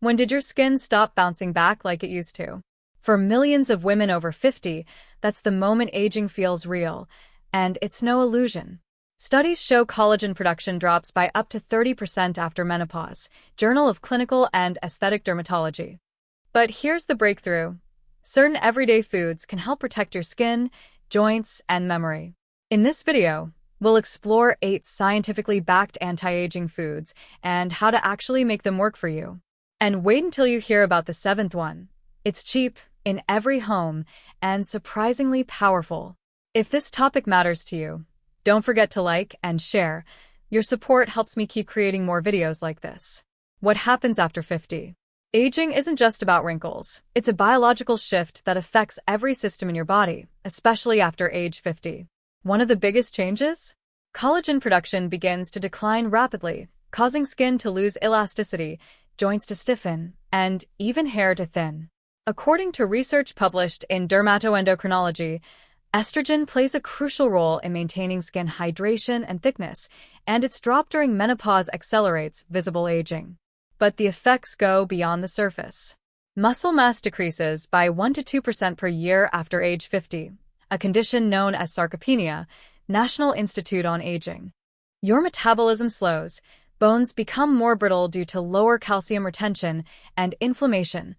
When did your skin stop bouncing back like it used to? For millions of women over 50, that's the moment aging feels real, and it's no illusion. Studies show collagen production drops by up to 30% after menopause, Journal of Clinical and Aesthetic Dermatology. But here's the breakthrough. Certain everyday foods can help protect your skin, joints, and memory. In this video, we'll explore 8 scientifically backed anti-aging foods and how to actually make them work for you. And wait until you hear about the 7th one. It's cheap, in every home, and surprisingly powerful. If this topic matters to you, don't forget to like and share. Your support helps me keep creating more videos like this. What happens after 50? Aging isn't just about wrinkles. It's a biological shift that affects every system in your body, especially after age 50. One of the biggest changes? Collagen production begins to decline rapidly, causing skin to lose elasticity, joints to stiffen, and even hair to thin. According to research published in Dermatoendocrinology, estrogen plays a crucial role in maintaining skin hydration and thickness, and its drop during menopause accelerates visible aging. But the effects go beyond the surface. Muscle mass decreases by 1 to 2% per year after age 50, a condition known as sarcopenia, National Institute on Aging. Your metabolism slows, bones become more brittle due to lower calcium retention, and inflammation,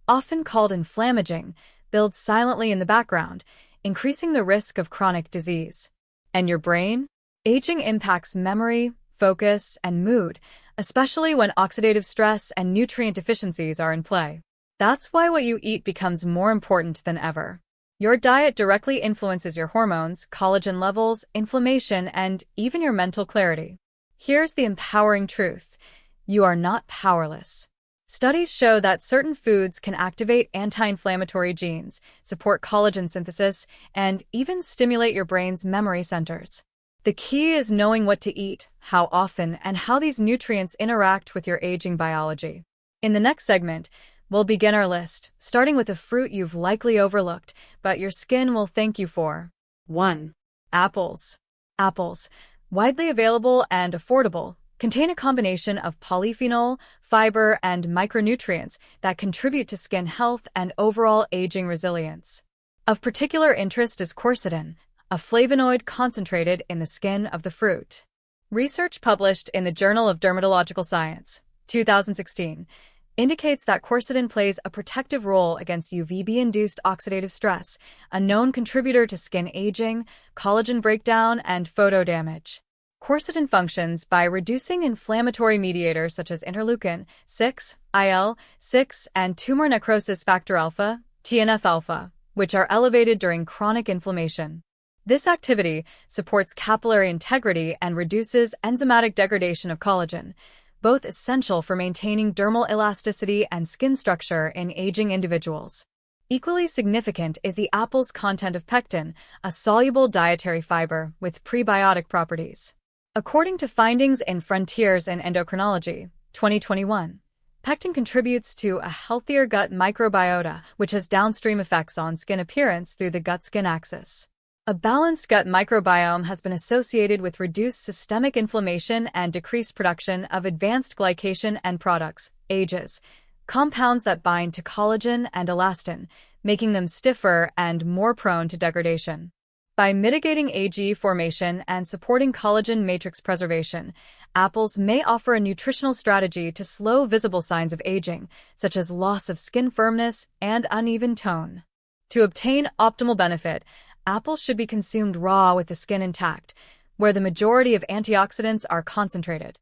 often called inflammaging, builds silently in the background, increasing the risk of chronic disease. And your brain? Aging impacts memory, focus, and mood, especially when oxidative stress and nutrient deficiencies are in play. That's why what you eat becomes more important than ever. Your diet directly influences your hormones, collagen levels, inflammation, and even your mental clarity. Here's the empowering truth. You are not powerless. Studies show that certain foods can activate anti-inflammatory genes, support collagen synthesis, and even stimulate your brain's memory centers. The key is knowing what to eat, how often, and how these nutrients interact with your aging biology. In the next segment, we'll begin our list, starting with a fruit you've likely overlooked, but your skin will thank you for. 1. Apples. Apples, widely available and affordable, contain a combination of polyphenol, fiber, and micronutrients that contribute to skin health and overall aging resilience. Of particular interest is quercetin, a flavonoid concentrated in the skin of the fruit. Research published in the Journal of Dermatological Science, 2016, indicates that quercetin plays a protective role against UVB-induced oxidative stress, a known contributor to skin aging, collagen breakdown, and photo damage. Quercetin functions by reducing inflammatory mediators such as interleukin-6, IL-6, and tumor necrosis factor alpha, TNF-alpha, which are elevated during chronic inflammation. This activity supports capillary integrity and reduces enzymatic degradation of collagen, both essential for maintaining dermal elasticity and skin structure in aging individuals. Equally significant is the apple's content of pectin, a soluble dietary fiber with prebiotic properties. According to findings in Frontiers in Endocrinology, 2021, pectin contributes to a healthier gut microbiota, which has downstream effects on skin appearance through the gut-skin axis. A balanced gut microbiome has been associated with reduced systemic inflammation and decreased production of advanced glycation end products, AGEs, compounds that bind to collagen and elastin, making them stiffer and more prone to degradation. By mitigating AG formation and supporting collagen matrix preservation, apples may offer a nutritional strategy to slow visible signs of aging, such as loss of skin firmness and uneven tone. To obtain optimal benefit, apples should be consumed raw with the skin intact, where the majority of antioxidants are concentrated.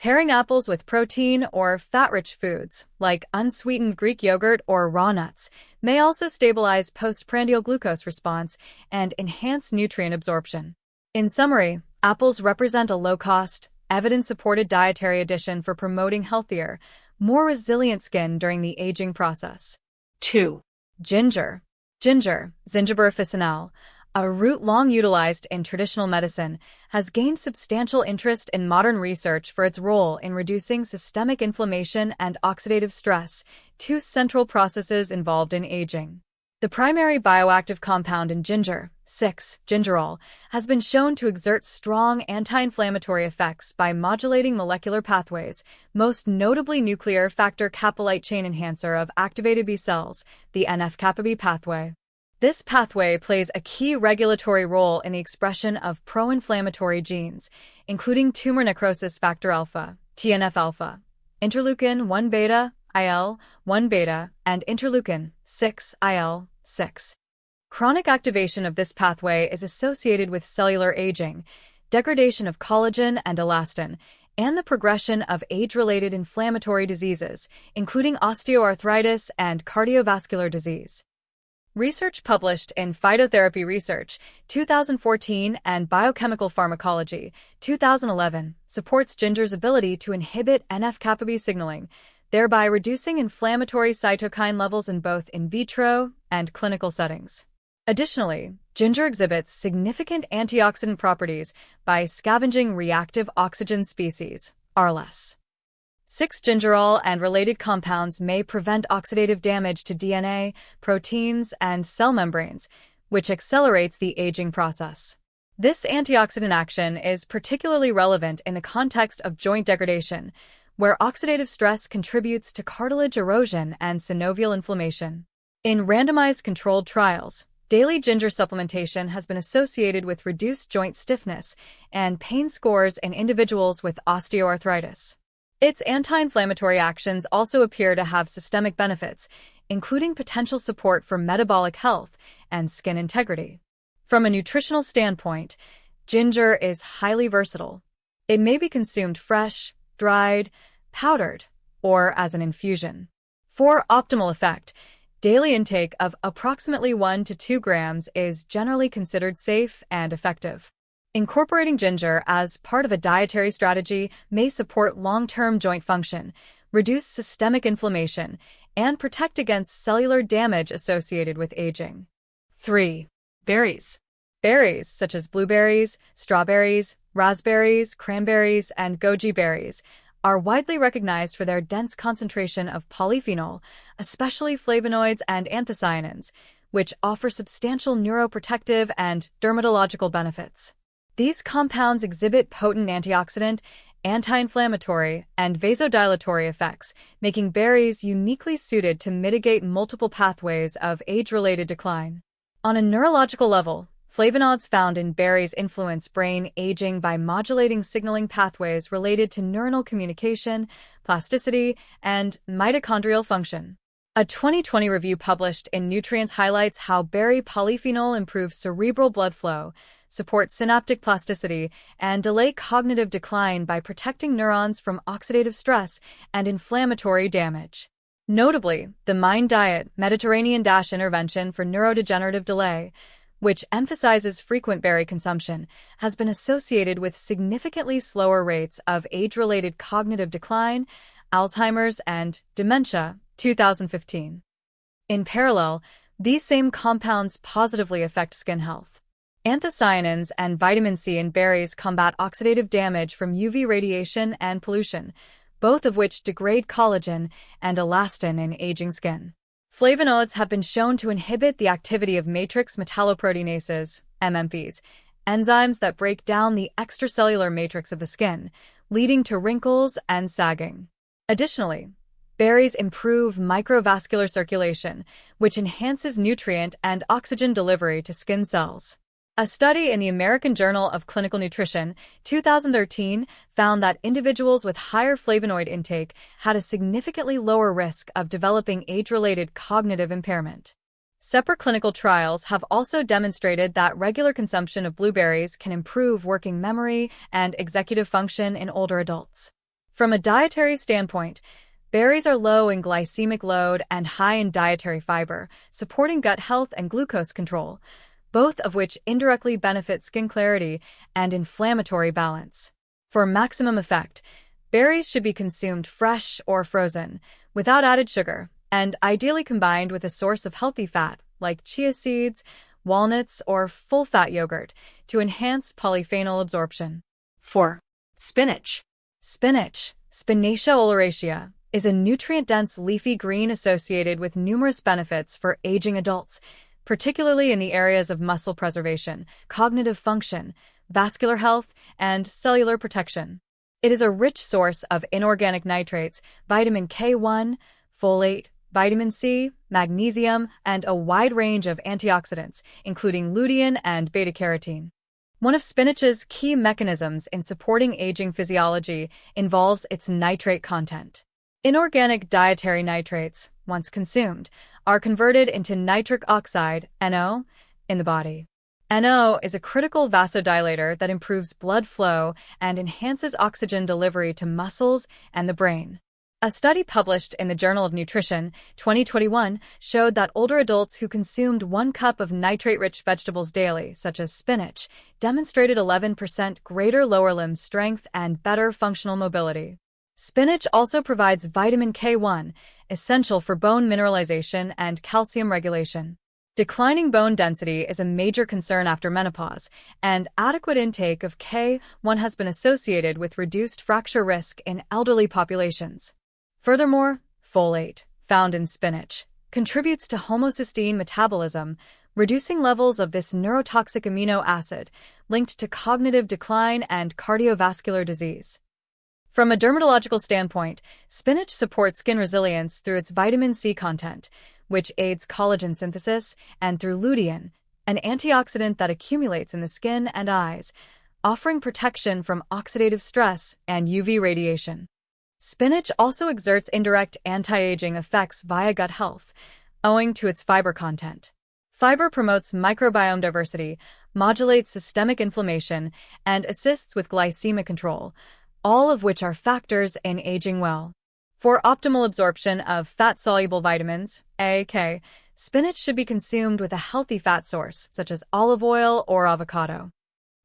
Pairing apples with protein or fat-rich foods, like unsweetened Greek yogurt or raw nuts, may also stabilize postprandial glucose response and enhance nutrient absorption. In summary, apples represent a low-cost, evidence-supported dietary addition for promoting healthier, more resilient skin during the aging process. 2. Ginger. Ginger, Zingiber officinale, a root long utilized in traditional medicine, has gained substantial interest in modern research for its role in reducing systemic inflammation and oxidative stress, two central processes involved in aging. The primary bioactive compound in ginger, 6-gingerol, has been shown to exert strong anti-inflammatory effects by modulating molecular pathways, most notably nuclear factor kappa light chain enhancer of activated B cells, the NF-kappa B pathway. This pathway plays a key regulatory role in the expression of pro-inflammatory genes, including tumor necrosis factor alpha, TNF-alpha, interleukin-1 beta, IL-1 beta, and interleukin-6, IL-6. Chronic activation of this pathway is associated with cellular aging, degradation of collagen and elastin, and the progression of age-related inflammatory diseases, including osteoarthritis and cardiovascular disease. Research published in Phytotherapy Research, 2014, and Biochemical Pharmacology, 2011, supports ginger's ability to inhibit NF-kappa B signaling, thereby reducing inflammatory cytokine levels in both in vitro and clinical settings. Additionally, ginger exhibits significant antioxidant properties by scavenging reactive oxygen species, RLS. 6-gingerol and related compounds may prevent oxidative damage to DNA, proteins, and cell membranes, which accelerates the aging process. This antioxidant action is particularly relevant in the context of joint degradation, where oxidative stress contributes to cartilage erosion and synovial inflammation. In randomized controlled trials, daily ginger supplementation has been associated with reduced joint stiffness and pain scores in individuals with osteoarthritis. Its anti-inflammatory actions also appear to have systemic benefits, including potential support for metabolic health and skin integrity. From a nutritional standpoint, ginger is highly versatile. It may be consumed fresh, dried, powdered, or as an infusion. For optimal effect, daily intake of approximately 1 to 2 grams is generally considered safe and effective. Incorporating ginger as part of a dietary strategy may support long-term joint function, reduce systemic inflammation, and protect against cellular damage associated with aging. 3. Berries. Berries such as blueberries, strawberries, raspberries, cranberries, and goji berries are widely recognized for their dense concentration of polyphenol, especially flavonoids and anthocyanins, which offer substantial neuroprotective and dermatological benefits. These compounds exhibit potent antioxidant, anti-inflammatory, and vasodilatory effects, making berries uniquely suited to mitigate multiple pathways of age-related decline. On a neurological level, flavonoids found in berries influence brain aging by modulating signaling pathways related to neuronal communication, plasticity, and mitochondrial function. A 2020 review published in Nutrients highlights how berry polyphenol improves cerebral blood flow, supports synaptic plasticity, and delay cognitive decline by protecting neurons from oxidative stress and inflammatory damage. Notably, the Mind Diet Mediterranean Intervention for Neurodegenerative Delay, which emphasizes frequent berry consumption, has been associated with significantly slower rates of age-related cognitive decline, Alzheimer's, and dementia, 2015. In parallel, these same compounds positively affect skin health. Anthocyanins and vitamin C in berries combat oxidative damage from UV radiation and pollution, both of which degrade collagen and elastin in aging skin. Flavonoids have been shown to inhibit the activity of matrix metalloproteinases, MMPs, enzymes that break down the extracellular matrix of the skin, leading to wrinkles and sagging. Additionally, berries improve microvascular circulation, which enhances nutrient and oxygen delivery to skin cells. A study in the American Journal of Clinical Nutrition, 2013, found that individuals with higher flavonoid intake had a significantly lower risk of developing age-related cognitive impairment. Separate clinical trials have also demonstrated that regular consumption of blueberries can improve working memory and executive function in older adults. From a dietary standpoint, berries are low in glycemic load and high in dietary fiber, supporting gut health and glucose control, both of which indirectly benefit skin clarity and inflammatory balance. For maximum effect, berries should be consumed fresh or frozen, without added sugar, and ideally combined with a source of healthy fat, like chia seeds, walnuts, or full-fat yogurt, to enhance polyphenol absorption. 4. Spinach. Spinach, Spinacia oleracea, is a nutrient-dense leafy green associated with numerous benefits for aging adults, particularly in the areas of muscle preservation, cognitive function, vascular health, and cellular protection. It is a rich source of inorganic nitrates, vitamin K1, folate, vitamin C, magnesium, and a wide range of antioxidants, including lutein and beta-carotene. One of spinach's key mechanisms in supporting aging physiology involves its nitrate content. Inorganic dietary nitrates, once consumed, are converted into nitric oxide, NO, in the body. NO is a critical vasodilator that improves blood flow and enhances oxygen delivery to muscles and the brain. A study published in the Journal of Nutrition, 2021, showed that older adults who consumed 1 cup of nitrate-rich vegetables daily, such as spinach, demonstrated 11% greater lower limb strength and better functional mobility. Spinach also provides vitamin K1, essential for bone mineralization and calcium regulation. Declining bone density is a major concern after menopause, and adequate intake of K1 has been associated with reduced fracture risk in elderly populations. Furthermore, folate, found in spinach, contributes to homocysteine metabolism, reducing levels of this neurotoxic amino acid linked to cognitive decline and cardiovascular disease. From a dermatological standpoint, spinach supports skin resilience through its vitamin C content, which aids collagen synthesis, and through lutein, an antioxidant that accumulates in the skin and eyes, offering protection from oxidative stress and UV radiation. Spinach also exerts indirect anti-aging effects via gut health, owing to its fiber content. Fiber promotes microbiome diversity, modulates systemic inflammation, and assists with glycemic control, all of which are factors in aging well. For optimal absorption of fat-soluble vitamins, A, K, spinach should be consumed with a healthy fat source, such as olive oil or avocado.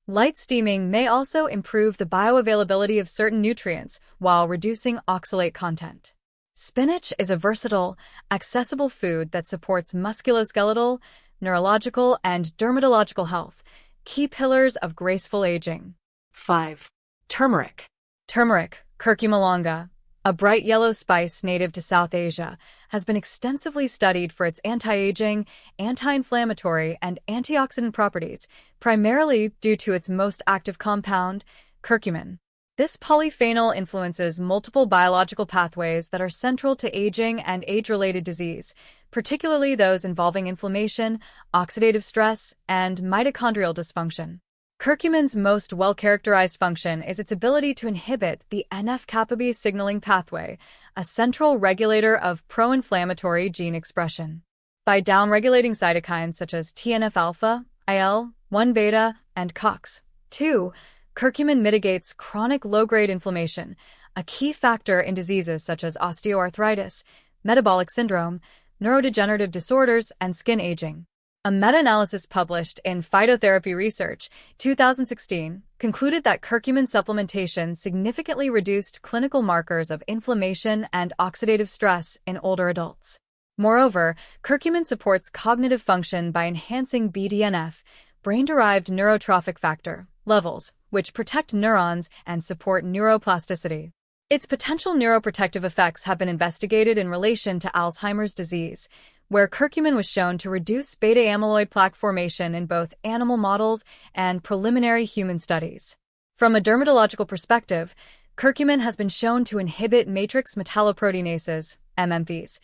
Light steaming may also improve the bioavailability of certain nutrients while reducing oxalate content. Spinach is a versatile, accessible food that supports musculoskeletal, neurological, and dermatological health, key pillars of graceful aging. 5. Turmeric. Turmeric, curcuma longa, a bright yellow spice native to South Asia, has been extensively studied for its anti-aging, anti-inflammatory, and antioxidant properties, primarily due to its most active compound, curcumin. This polyphenol influences multiple biological pathways that are central to aging and age-related disease, particularly those involving inflammation, oxidative stress, and mitochondrial dysfunction. Curcumin's most well-characterized function is its ability to inhibit the NF-kappa B signaling pathway, a central regulator of pro-inflammatory gene expression. By downregulating cytokines such as TNF-alpha, IL-1 and COX-2, curcumin mitigates chronic low-grade inflammation, a key factor in diseases such as osteoarthritis, metabolic syndrome, neurodegenerative disorders, and skin aging. A meta-analysis published in Phytotherapy Research, 2016, concluded that curcumin supplementation significantly reduced clinical markers of inflammation and oxidative stress in older adults. Moreover, curcumin supports cognitive function by enhancing BDNF, brain-derived neurotrophic factor, levels, which protect neurons and support neuroplasticity. Its potential neuroprotective effects have been investigated in relation to Alzheimer's disease, where curcumin was shown to reduce beta-amyloid plaque formation in both animal models and preliminary human studies. From a dermatological perspective, curcumin has been shown to inhibit matrix metalloproteinases, MMPs,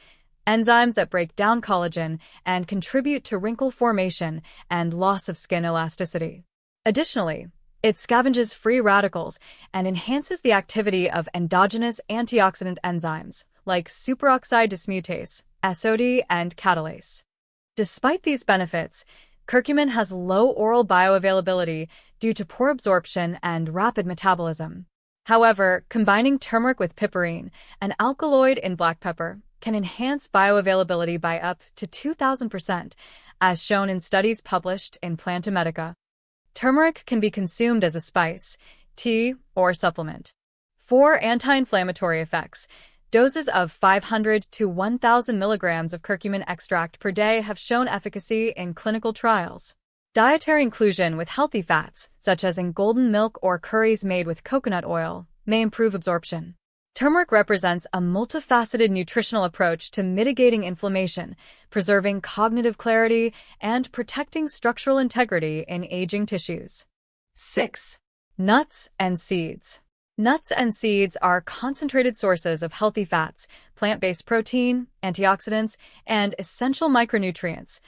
enzymes that break down collagen and contribute to wrinkle formation and loss of skin elasticity. Additionally, it scavenges free radicals and enhances the activity of endogenous antioxidant enzymes like superoxide dismutase, SOD, and catalase. Despite these benefits, curcumin has low oral bioavailability due to poor absorption and rapid metabolism. However, combining turmeric with piperine, an alkaloid in black pepper, can enhance bioavailability by up to 2,000%, as shown in studies published in Planta Medica. Turmeric can be consumed as a spice, tea, or supplement. For anti-inflammatory effects, doses of 500 to 1,000 milligrams of curcumin extract per day have shown efficacy in clinical trials. Dietary inclusion with healthy fats, such as in golden milk or curries made with coconut oil, may improve absorption. Turmeric represents a multifaceted nutritional approach to mitigating inflammation, preserving cognitive clarity, and protecting structural integrity in aging tissues. 6. Nuts and seeds. Nuts and seeds are concentrated sources of healthy fats, plant-based protein, antioxidants, and essential micronutrients,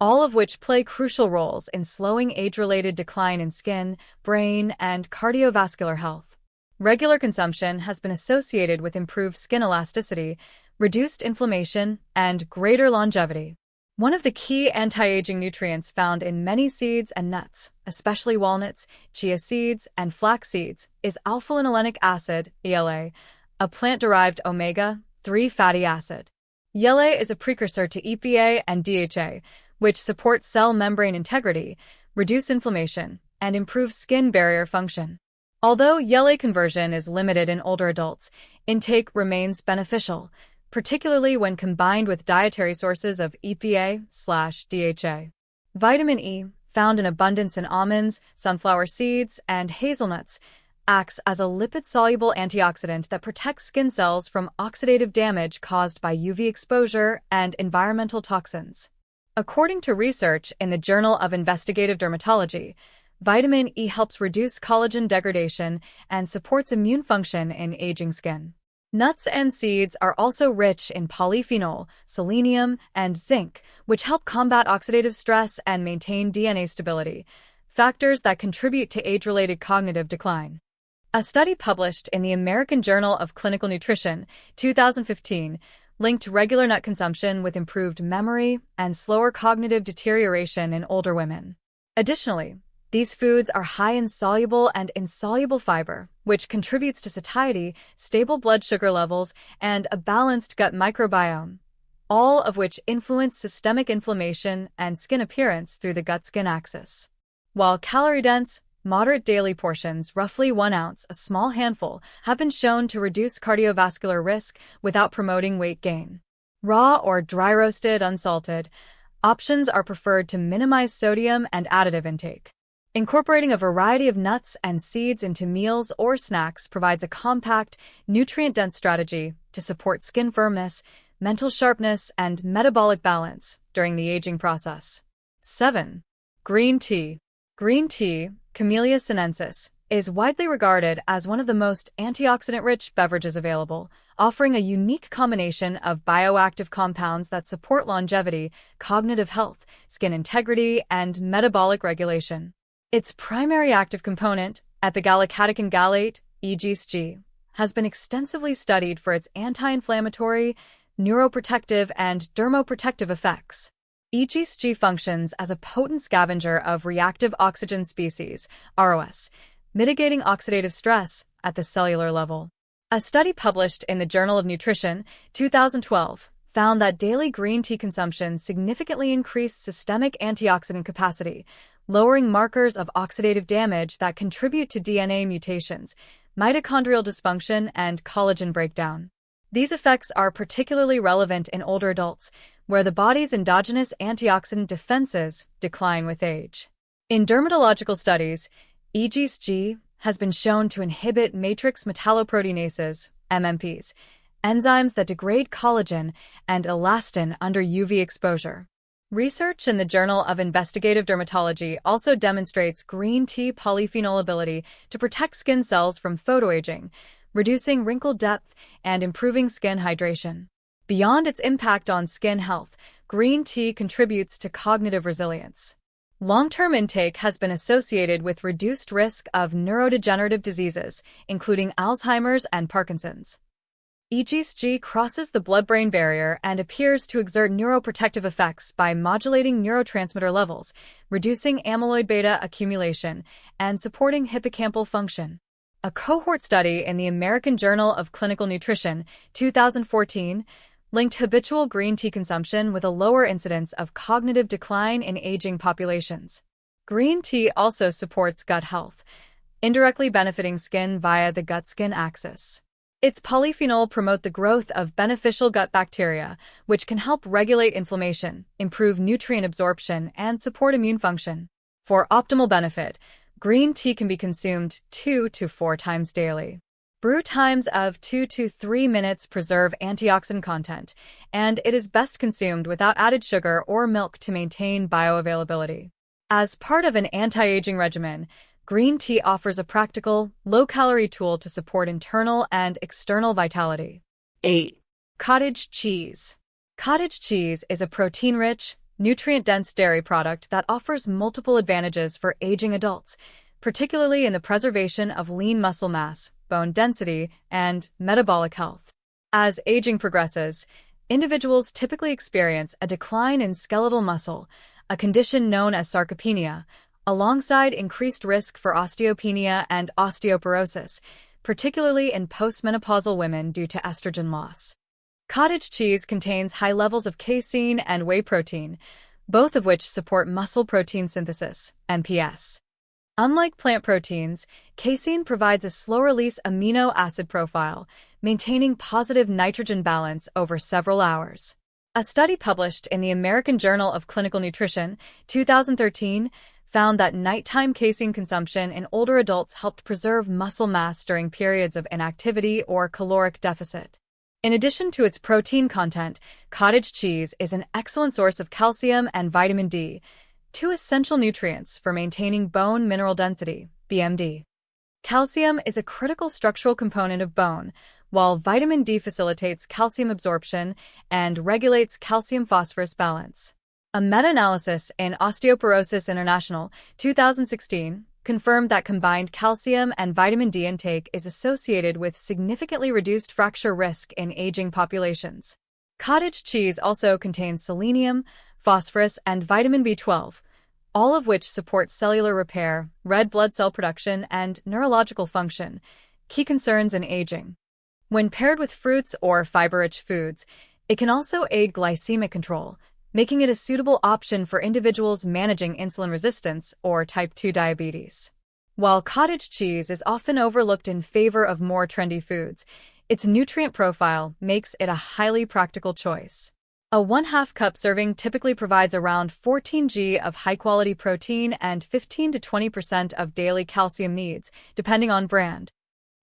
all of which play crucial roles in slowing age-related decline in skin, brain, and cardiovascular health. Regular consumption has been associated with improved skin elasticity, reduced inflammation, and greater longevity. One of the key anti-aging nutrients found in many seeds and nuts, especially walnuts, chia seeds, and flax seeds, is alpha-linolenic acid, ELA, a plant-derived omega-3 fatty acid. ELA is a precursor to EPA and DHA, which support cell membrane integrity, reduce inflammation, and improve skin barrier function. Although ELA conversion is limited in older adults, intake remains beneficial, particularly when combined with dietary sources of EPA/DHA. Vitamin E, found in abundance in almonds, sunflower seeds, and hazelnuts, acts as a lipid-soluble antioxidant that protects skin cells from oxidative damage caused by UV exposure and environmental toxins. According to research in the Journal of Investigative Dermatology, vitamin E helps reduce collagen degradation and supports immune function in aging skin. Nuts and seeds are also rich in polyphenol, selenium, and zinc, which help combat oxidative stress and maintain DNA stability, factors that contribute to age-related cognitive decline. A study published in the American Journal of Clinical Nutrition, 2015, linked regular nut consumption with improved memory and slower cognitive deterioration in older women. Additionally, these foods are high in soluble and insoluble fiber, which contributes to satiety, stable blood sugar levels, and a balanced gut microbiome, all of which influence systemic inflammation and skin appearance through the gut-skin axis. While calorie-dense, moderate daily portions, roughly 1 ounce, a small handful, have been shown to reduce cardiovascular risk without promoting weight gain. Raw or dry-roasted, unsalted, options are preferred to minimize sodium and additive intake. Incorporating a variety of nuts and seeds into meals or snacks provides a compact, nutrient-dense strategy to support skin firmness, mental sharpness, and metabolic balance during the aging process. 7. Green tea. Green tea, Camellia sinensis, is widely regarded as one of the most antioxidant-rich beverages available, offering a unique combination of bioactive compounds that support longevity, cognitive health, skin integrity, and metabolic regulation. Its primary active component, epigallocatechin gallate, EGSG, has been extensively studied for its anti-inflammatory, neuroprotective, and dermoprotective effects. EGSG functions as a potent scavenger of reactive oxygen species, ROS, mitigating oxidative stress at the cellular level. A study published in the Journal of Nutrition, 2012, found that daily green tea consumption significantly increased systemic antioxidant capacity, lowering markers of oxidative damage that contribute to DNA mutations, mitochondrial dysfunction, and collagen breakdown. These effects are particularly relevant in older adults, where the body's endogenous antioxidant defenses decline with age. In dermatological studies, EGSG has been shown to inhibit matrix metalloproteinases, MMPs, enzymes that degrade collagen and elastin under UV exposure. Research in the Journal of Investigative Dermatology also demonstrates green tea polyphenol ability to protect skin cells from photoaging, reducing wrinkle depth and improving skin hydration. Beyond its impact on skin health, green tea contributes to cognitive resilience. Long-term intake has been associated with reduced risk of neurodegenerative diseases, including Alzheimer's and Parkinson's. EGSG crosses the blood-brain barrier and appears to exert neuroprotective effects by modulating neurotransmitter levels, reducing amyloid beta accumulation, and supporting hippocampal function. A cohort study in the American Journal of Clinical Nutrition, 2014, linked habitual green tea consumption with a lower incidence of cognitive decline in aging populations. Green tea also supports gut health, indirectly benefiting skin via the gut-skin axis. Its polyphenol promote the growth of beneficial gut bacteria, which can help regulate inflammation, improve nutrient absorption, and support immune function. For optimal benefit, green tea can be consumed 2 to 4 times daily. Brew times of 2 to 3 minutes preserve antioxidant content, and it is best consumed without added sugar or milk to maintain bioavailability. As part of an anti-aging regimen, green tea offers a practical, low-calorie tool to support internal and external vitality. 8. Cottage cheese. Cottage cheese is a protein-rich, nutrient-dense dairy product that offers multiple advantages for aging adults, particularly in the preservation of lean muscle mass, bone density, and metabolic health. As aging progresses, individuals typically experience a decline in skeletal muscle, a condition known as sarcopenia, alongside increased risk for osteopenia and osteoporosis, particularly in postmenopausal women due to estrogen loss. Cottage cheese contains high levels of casein and whey protein, both of which support muscle protein synthesis, MPS. Unlike plant proteins, casein provides a slow-release amino acid profile, maintaining positive nitrogen balance over several hours. A study published in the American Journal of Clinical Nutrition, 2013, found that nighttime casein consumption in older adults helped preserve muscle mass during periods of inactivity or caloric deficit. In addition to its protein content, cottage cheese is an excellent source of calcium and vitamin D, two essential nutrients for maintaining bone mineral density, BMD. Calcium is a critical structural component of bone, while vitamin D facilitates calcium absorption and regulates calcium-phosphorus balance. A meta-analysis in Osteoporosis International, 2016, confirmed that combined calcium and vitamin D intake is associated with significantly reduced fracture risk in aging populations. Cottage cheese also contains selenium, phosphorus, and vitamin B12, all of which support cellular repair, red blood cell production, and neurological function, key concerns in aging. When paired with fruits or fiber-rich foods, it can also aid glycemic control, making it a suitable option for individuals managing insulin resistance or type 2 diabetes. While cottage cheese is often overlooked in favor of more trendy foods, its nutrient profile makes it a highly practical choice. A 1/2 cup serving typically provides around 14 g of high-quality protein and 15 to 20% of daily calcium needs, depending on brand.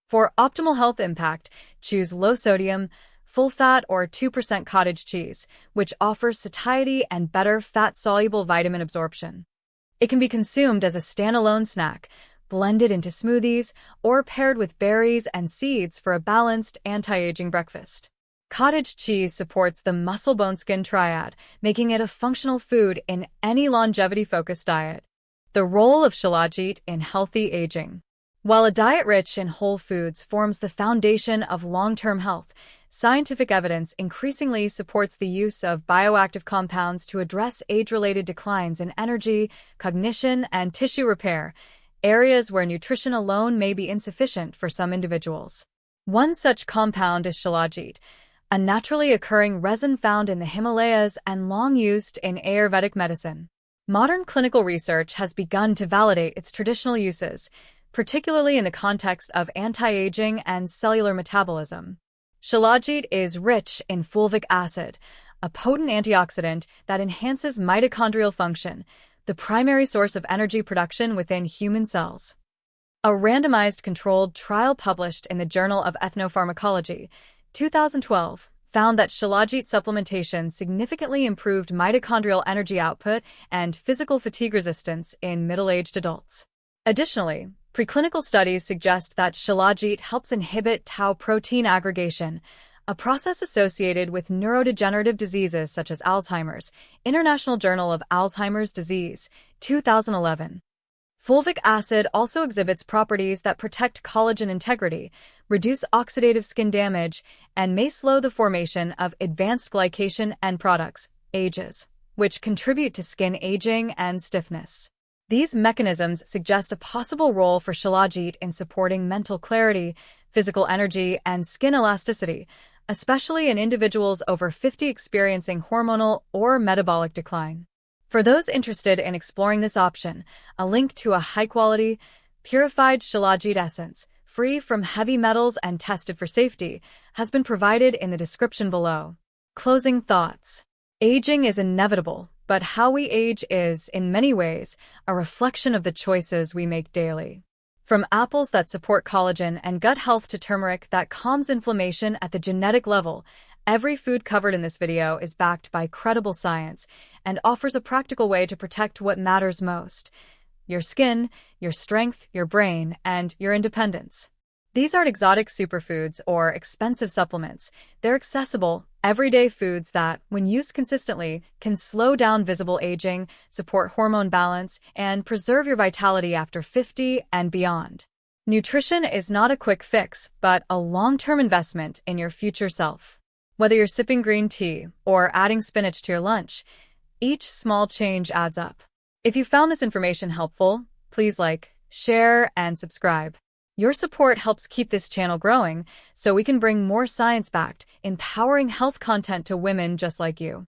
For optimal health impact, choose low-sodium, full-fat or 2% cottage cheese, which offers satiety and better fat-soluble vitamin absorption. It can be consumed as a standalone snack, blended into smoothies, or paired with berries and seeds for a balanced anti-aging breakfast. Cottage cheese supports the muscle-bone-skin triad, making it a functional food in any longevity-focused diet. The role of shilajit in healthy aging. While a diet rich in whole foods forms the foundation of long-term health, scientific evidence increasingly supports the use of bioactive compounds to address age-related declines in energy, cognition, and tissue repair, areas where nutrition alone may be insufficient for some individuals. One such compound is shilajit, a naturally occurring resin found in the Himalayas and long used in Ayurvedic medicine. Modern clinical research has begun to validate its traditional uses, particularly in the context of anti-aging and cellular metabolism. Shilajit is rich in fulvic acid, a potent antioxidant that enhances mitochondrial function, the primary source of energy production within human cells. A randomized controlled trial published in the Journal of Ethnopharmacology, 2012, found that shilajit supplementation significantly improved mitochondrial energy output and physical fatigue resistance in middle-aged adults. Additionally, preclinical studies suggest that shilajit helps inhibit tau protein aggregation, a process associated with neurodegenerative diseases such as Alzheimer's, International Journal of Alzheimer's Disease, 2011. Fulvic acid also exhibits properties that protect collagen integrity, reduce oxidative skin damage, and may slow the formation of advanced glycation end products, AGEs, which contribute to skin aging and stiffness. These mechanisms suggest a possible role for shilajit in supporting mental clarity, physical energy, and skin elasticity, especially in individuals over 50 experiencing hormonal or metabolic decline. For those interested in exploring this option, a link to a high-quality, purified shilajit essence, free from heavy metals and tested for safety, has been provided in the description below. Closing thoughts. Aging is inevitable, but how we age is, in many ways, a reflection of the choices we make daily. From apples that support collagen and gut health to turmeric that calms inflammation at the genetic level, every food covered in this video is backed by credible science and offers a practical way to protect what matters most: your skin, your strength, your brain, and your independence. These aren't exotic superfoods or expensive supplements. They're accessible, everyday foods that, when used consistently, can slow down visible aging, support hormone balance, and preserve your vitality after 50 and beyond. Nutrition is not a quick fix, but a long-term investment in your future self. Whether you're sipping green tea or adding spinach to your lunch, each small change adds up. If you found this information helpful, please like, share, and subscribe. Your support helps keep this channel growing so we can bring more science-backed, empowering health content to women just like you.